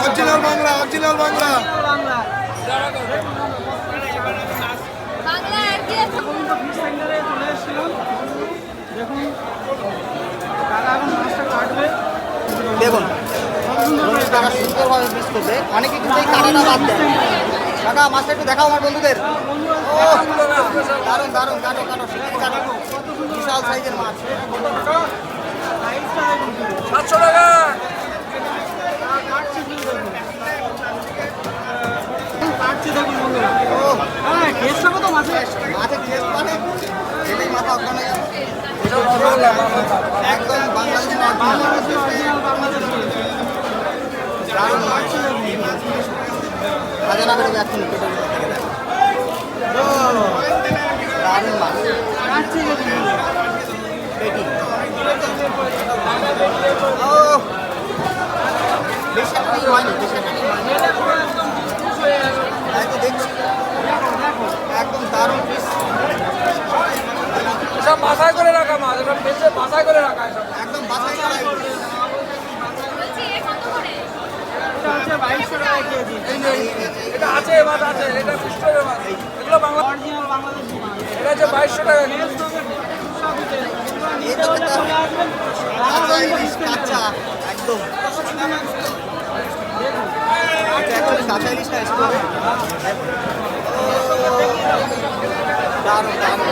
Original Bangla, original Bangla. দেখুন তারা সুন্দরভাবে মিস করবে, অনেকে কিন্তু এই কাটাটা বাদ দেয়। কাকা মাছটা একটু দেখাও আমার বন্ধুদের। ও দারুণ দারুণ, কাটো কাটো, শিগগিরি কাটো। বিশাল সাইজের মাছ। 700 টাকা। মাছের টেস্ট মানে এটাই মাথা অজ্ঞান হয়ে যাবে। একদম বাংলাদেশি দারুণ মাছ। খাজানা বেরোবে এখন পেটের ভিতর থেকে। দারুণ মাছ। পেটি ও বেশি একটা হয়নি, বেশি একটা তাই তো দেখছি। একদম দারুণ পিস। সব বাছাই করে রাখা মাছ, এটা বেঁচে বাছাই করে রাখা। একদম বাছাই করা। এটা আছে মাছ আছে, এটা পিস্টলের মাছ। এগুলো বাংলা এটা হচ্ছে 2200 টাকা। কাঁচা একদম কাঁচা ইলিশটা দারুণ দারুণ।